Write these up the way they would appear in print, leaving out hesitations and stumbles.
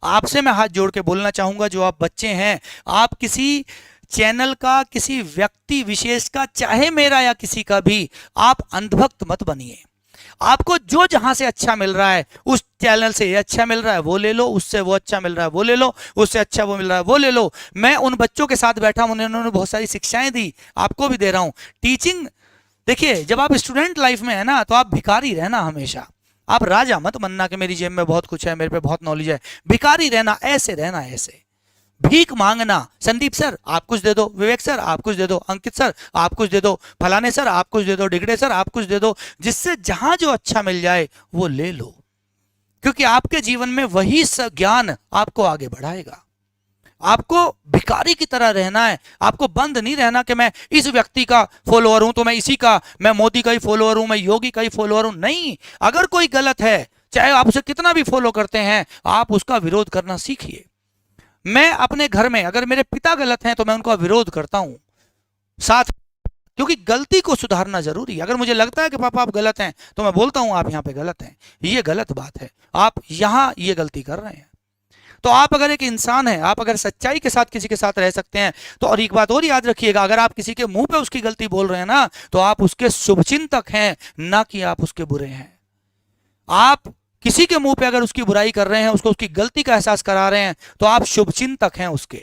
आपसे मैं हाथ जोड़ के बोलना चाहूंगा, जो आप बच्चे हैं, आप किसी चैनल का, किसी व्यक्ति विशेष का, चाहे मेरा या किसी का भी, आप अंधभक्त मत बनिए। आपको जो जहां से अच्छा मिल रहा है, उस चैनल से ये अच्छा मिल रहा है वो ले लो, उससे वो अच्छा मिल रहा है वो ले लो, उससे अच्छा वो मिल रहा है वो ले लो। मैं उन बच्चों के साथ बैठा हूं, उन्होंने बहुत सारी शिक्षाएं दी, आपको भी दे रहा हूं। टीचिंग, देखिए जब आप स्टूडेंट लाइफ में है ना, तो आप भिखारी रहना हमेशा। आप राजा मत बनना कि मेरी जेब में बहुत कुछ है, मेरे पे बहुत नॉलेज है। भिखारी रहना, ऐसे रहना, ऐसे भीख मांगना। संदीप सर आप कुछ दे दो, विवेक सर आप कुछ दे दो, अंकित सर आप कुछ दे दो, फलाने सर आप कुछ दे दो, डिगडे सर आप कुछ दे दो। जिससे जहां जो अच्छा मिल जाए वो ले लो, क्योंकि आपके जीवन में वही ज्ञान आपको आगे बढ़ाएगा। आपको भिखारी की तरह रहना है, आपको बंद नहीं रहना कि मैं इस व्यक्ति का फॉलोअर हूं तो मैं इसी का, मैं मोदी का ही फॉलोअर हूं, मैं योगी का ही फॉलोअर हूं। नहीं, अगर कोई गलत है, चाहे आप उसे कितना भी फॉलो करते हैं, आप उसका विरोध करना सीखिए। मैं अपने घर में अगर मेरे पिता गलत हैं तो मैं उनका विरोध करता हूं साथ, क्योंकि गलती को सुधारना जरूरी है। अगर मुझे लगता है कि पापा आप गलत हैं तो मैं बोलता हूं आप यहां पे गलत हैं, ये गलत बात है, आप यहां ये गलती कर रहे हैं। तो आप अगर एक इंसान हैं, आप अगर सच्चाई के साथ किसी के साथ रह सकते हैं तो, और एक बात और याद रखिएगा, अगर आप किसी के मुंह पे उसकी गलती बोल रहे हैं ना, तो आप उसके शुभचिंतक हैं, ना कि आप उसके बुरे हैं। आप किसी के मुंह पे अगर उसकी बुराई कर रहे हैं, उसको उसकी गलती का एहसास करा रहे हैं, तो आप शुभचिंतक हैं उसके।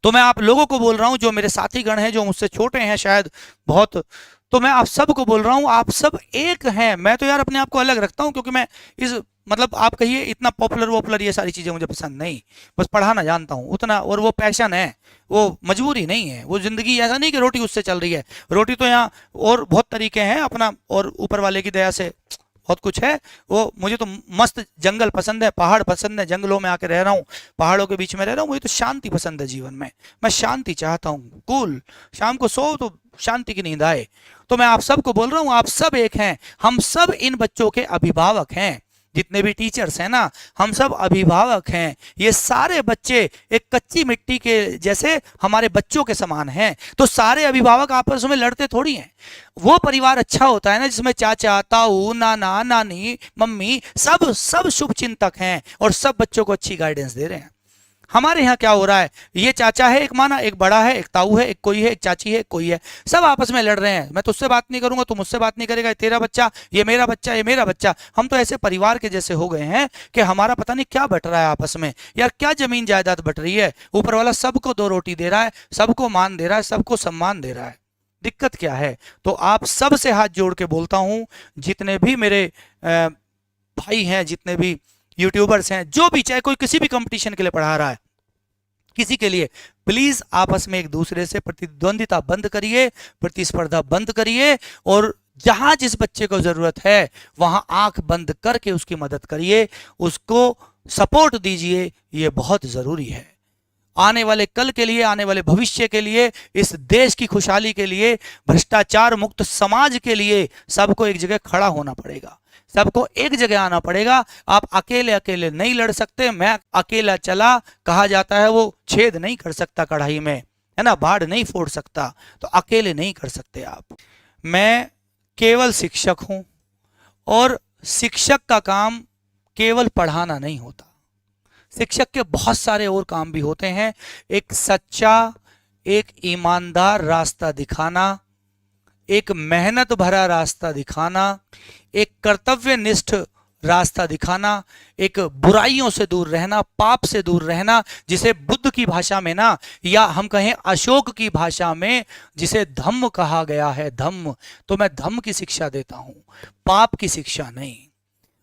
तो मैं आप लोगों को बोल रहा हूं, जो मेरे साथी गण हैं, जो मुझसे छोटे हैं शायद बहुत, तो मैं आप सबको बोल रहा हूं, आप सब एक हैं। मैं तो यार अपने आप को अलग रखता हूं, क्योंकि मैं इस, मतलब आप कहिए इतना पॉपुलर वॉपुलर ये सारी चीजें मुझे पसंद नहीं, बस पढ़ाना जानता हूं उतना, और वो पैशन है, वो मजबूरी नहीं है, वो जिंदगी ऐसा नहीं कि रोटी उससे चल रही है। रोटी तो यहाँ और बहुत तरीके हैं अपना, और ऊपर वाले की दया से बहुत कुछ है। वो मुझे तो मस्त जंगल पसंद है, पहाड़ पसंद है, जंगलों में आके रह रहा हूँ, पहाड़ों के बीच में रह रहा हूँ। मुझे तो शांति पसंद है जीवन में, मैं शांति चाहता हूँ, कूल, शाम को सो तो शांति की नींद आए। तो मैं आप सबको बोल रहा हूँ, आप सब एक हैं, हम सब इन बच्चों के अभिभावक हैं। जितने भी टीचर्स हैं ना, हम सब अभिभावक हैं। ये सारे बच्चे एक कच्ची मिट्टी के जैसे हमारे बच्चों के समान हैं। तो सारे अभिभावक आपस में लड़ते थोड़ी हैं। वो परिवार अच्छा होता है ना जिसमें चाचा, ताऊ, नाना, नानी, मम्मी सब सब शुभ चिंतक हैं और सब बच्चों को अच्छी गाइडेंस दे रहे हैं। हमारे यहाँ क्या हो रहा है, ये चाचा है एक, माना एक बड़ा है, एक ताऊ है, एक कोई है, एक चाची है, एक कोई है, सब आपस में लड़ रहे हैं। मैं तुझसे बात नहीं करूंगा, तू मुझसे बात नहीं करेगा, ये तेरा बच्चा, ये मेरा बच्चा, ये मेरा बच्चा। हम तो ऐसे परिवार के जैसे हो गए हैं कि हमारा पता नहीं क्या बट रहा है आपस में, यार क्या जमीन जायदाद बट रही है। ऊपर वाला सबको दो रोटी दे रहा है, सबको मान दे रहा है, सबको सम्मान दे रहा है, दिक्कत क्या है। तो आप सब से हाथ जोड़ के बोलता हूं, जितने भी मेरे भाई हैं, जितने भी यूट्यूबर्स हैं, जो भी, चाहे कोई किसी भी कंपटीशन के लिए पढ़ा रहा है, किसी के लिए, प्लीज आपस में एक दूसरे से प्रतिद्वंदिता बंद करिए, प्रतिस्पर्धा बंद करिए, और जहां जिस बच्चे को जरूरत है वहां आंख बंद करके उसकी मदद करिए, उसको सपोर्ट दीजिए। ये बहुत जरूरी है आने वाले कल के लिए, आने वाले भविष्य के लिए, इस देश की खुशहाली के लिए, भ्रष्टाचार मुक्त समाज के लिए सबको एक जगह खड़ा होना पड़ेगा, सबको एक जगह आना पड़ेगा। आप अकेले अकेले नहीं लड़ सकते। मैं अकेला चला, कहा जाता है, वो छेद नहीं कर सकता कढ़ाई में, है ना, बाढ़ नहीं फोड़ सकता, तो अकेले नहीं कर सकते आप। मैं केवल शिक्षक हूं, और शिक्षक का काम केवल पढ़ाना नहीं होता, शिक्षक के बहुत सारे और काम भी होते हैं। एक सच्चा, एक ईमानदार रास्ता दिखाना, एक मेहनत भरा रास्ता दिखाना, एक कर्तव्यनिष्ठ रास्ता दिखाना, एक बुराइयों से दूर रहना, पाप से दूर रहना, जिसे बुद्ध की भाषा में ना, या हम कहें अशोक की भाषा में जिसे धम्म कहा गया है, धम्म, तो मैं धम्म की शिक्षा देता हूं, पाप की शिक्षा नहीं।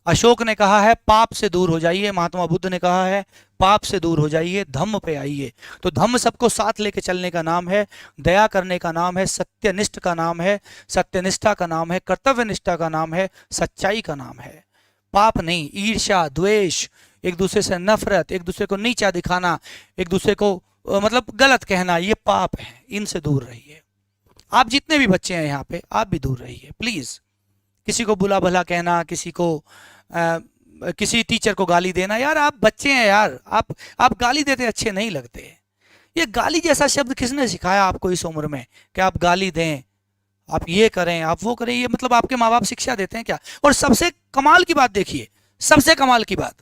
अशोक ने कहा है पाप से दूर हो जाइए, महात्मा बुद्ध ने कहा है पाप से दूर हो जाइए, धम्म पे आइए। तो धम्म सबको साथ लेके चलने का नाम है, दया करने का नाम है, सत्यनिष्ठ का नाम है, सत्यनिष्ठा का नाम है, कर्तव्यनिष्ठा का नाम है, सच्चाई का नाम है, पाप नहीं। ईर्ष्या, द्वेष, एक दूसरे से नफरत, एक दूसरे को नीचा दिखाना, एक दूसरे को मतलब गलत कहना, ये पाप है, इनसे दूर रहिए। आप जितने भी बच्चे हैं यहाँ पे, आप भी दूर रहिए प्लीज। किसी को बुला भला कहना, किसी को किसी टीचर को गाली देना, यार आप बच्चे हैं यार, आप गाली देते अच्छे नहीं लगते। ये गाली जैसा शब्द किसने सिखाया आपको इस उम्र में कि आप गाली दें, आप ये करें, आप वो करें? ये मतलब आपके माँ बाप शिक्षा देते हैं क्या? और सबसे कमाल की बात देखिए, सबसे कमाल की बात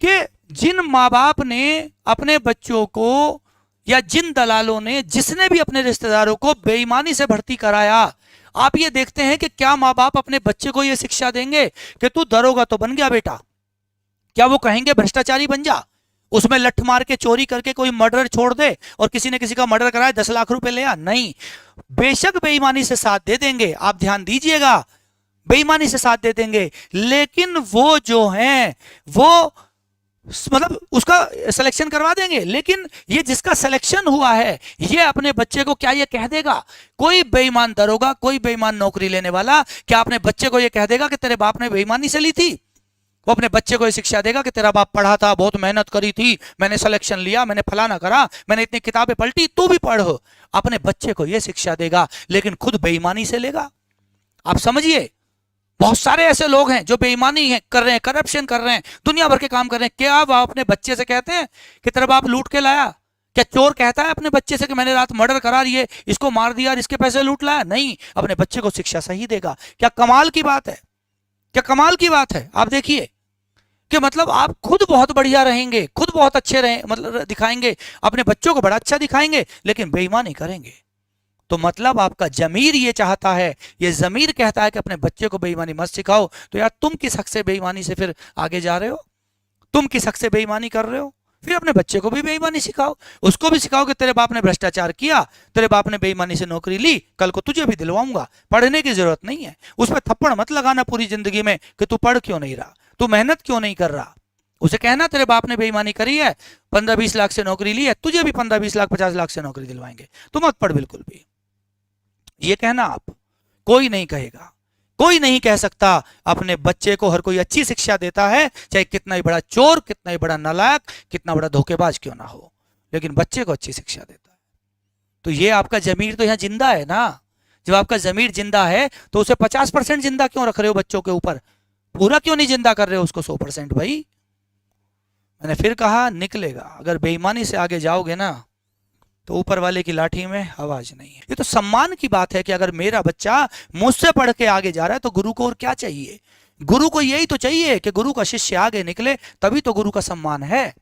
कि जिन माँ बाप ने अपने बच्चों को या जिन दलालों ने, जिसने भी अपने रिश्तेदारों को बेईमानी से भर्ती कराया, आप ये देखते हैं कि क्या माँ बाप अपने बच्चे को ये शिक्षा देंगे कि तू दरोगा तो बन गया बेटा? क्या वो कहेंगे भ्रष्टाचारी बन जा, उसमें लठ मार के चोरी करके कोई मर्डर छोड़ दे और किसी ने किसी का मर्डर कराए 10 लाख रुपए ले आ? नहीं, बेशक बेईमानी से साथ दे देंगे, आप ध्यान दीजिएगा, बेईमानी से साथ दे देंगे, लेकिन वो जो हैं वो मतलब उसका सिलेक्शन करवा देंगे। लेकिन ये जिसका सिलेक्शन हुआ है ये अपने बच्चे को क्या ये कह देगा? कोई बेईमान दरोगा, कोई बेईमान नौकरी लेने वाला क्या अपने बच्चे को ये कह देगा कि तेरे बाप ने बेईमानी से ली थी? वो अपने बच्चे को ये शिक्षा देगा कि तेरा बाप पढ़ा था, बहुत मेहनत करी थी, मैंने सिलेक्शन लिया, मैंने फलाना करा, मैंने इतनी किताबें पलटी, तू भी पढ़? अपने बच्चे को ये शिक्षा देगा, लेकिन खुद बेईमानी से लेगा। आप समझिए, बहुत सारे ऐसे लोग हैं जो बेईमानी है कर रहे हैं, करप्शन कर रहे हैं, दुनिया भर के काम कर रहे हैं। क्या वो अपने बच्चे से कहते हैं कि तेरा बाप लूट के लाया? क्या चोर कहता है अपने बच्चे से कि मैंने रात मर्डर करा रही है, इसको मार दिया और इसके पैसे लूट लाया? नहीं, अपने बच्चे को शिक्षा सही देगा। क्या कमाल की बात है, क्या कमाल की बात है। आप देखिए कि मतलब आप खुद बहुत बढ़िया रहेंगे, खुद बहुत अच्छे रहे, मतलब दिखाएंगे, अपने बच्चों को बड़ा अच्छा दिखाएंगे, लेकिन बेईमानी करेंगे। तो मतलब आपका जमीर ये चाहता है, ये जमीर कहता है कि अपने बच्चे को बेईमानी मत सिखाओ। तो यार तुम किस हक से बेईमानी से फिर आगे जा रहे हो? तुम किस हक से बेईमानी कर रहे हो? फिर अपने बच्चे को भी बेईमानी सिखाओ, उसको भी सिखाओ कि तेरे बाप ने भ्रष्टाचार किया, तेरे बाप ने बेईमानी से नौकरी ली, कल को तुझे भी दिलवाऊंगा, पढ़ने की जरूरत नहीं है। उस पर थप्पड़ मत लगाना पूरी जिंदगी में कि तू पढ़ क्यों नहीं रहा, तू मेहनत क्यों नहीं कर रहा। उसे कहना तेरे बाप ने बेईमानी करी है, 15-20 लाख से नौकरी ली है, तुझे भी 15-20 लाख 50 लाख से नौकरी दिलवाएंगे, तू मत पढ़ बिल्कुल भी। ये कहना आप, कोई नहीं कहेगा, कोई नहीं कह सकता। अपने बच्चे को हर कोई अच्छी शिक्षा देता है, चाहे कितना ही बड़ा चोर, कितना ही बड़ा नालायक, कितना बड़ा धोखेबाज क्यों ना हो, लेकिन बच्चे को अच्छी शिक्षा देता है। तो ये आपका जमीर तो यहां जिंदा है ना। जब आपका जमीर जिंदा है तो उसे 50% जिंदा क्यों रख रहे हो बच्चों के ऊपर? पूरा क्यों नहीं जिंदा कर रहे हो उसको 100%? भाई मैंने फिर कहा, निकलेगा। अगर बेईमानी से आगे जाओगे ना तो ऊपर वाले की लाठी में आवाज नहीं है। ये तो सम्मान की बात है कि अगर मेरा बच्चा मुझसे पढ़ के आगे जा रहा है तो गुरु को और क्या चाहिए? गुरु को यही तो चाहिए कि गुरु का शिष्य आगे निकले, तभी तो गुरु का सम्मान है।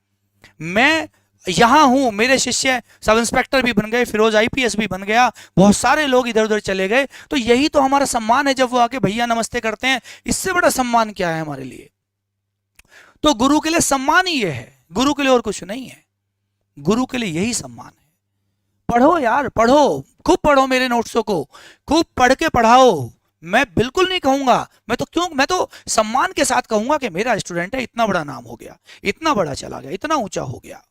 मैं यहां हूं, मेरे शिष्य सब इंस्पेक्टर भी बन गए, फिरोज IPS भी बन गया, बहुत सारे लोग इधर उधर चले गए, तो यही तो हमारा सम्मान है। जब वो आके भैया नमस्ते करते हैं, इससे बड़ा सम्मान क्या है हमारे लिए? तो गुरु के लिए सम्मान ही ये है, गुरु के लिए और कुछ नहीं है, गुरु के लिए यही सम्मान है। पढ़ो यार, पढ़ो, खूब पढ़ो, मेरे नोट्सों को खूब पढ़ के पढ़ाओ। मैं बिल्कुल नहीं कहूंगा, मैं तो सम्मान के साथ कहूंगा कि मेरा स्टूडेंट है, इतना बड़ा नाम हो गया, इतना बड़ा चला गया, इतना ऊंचा हो गया।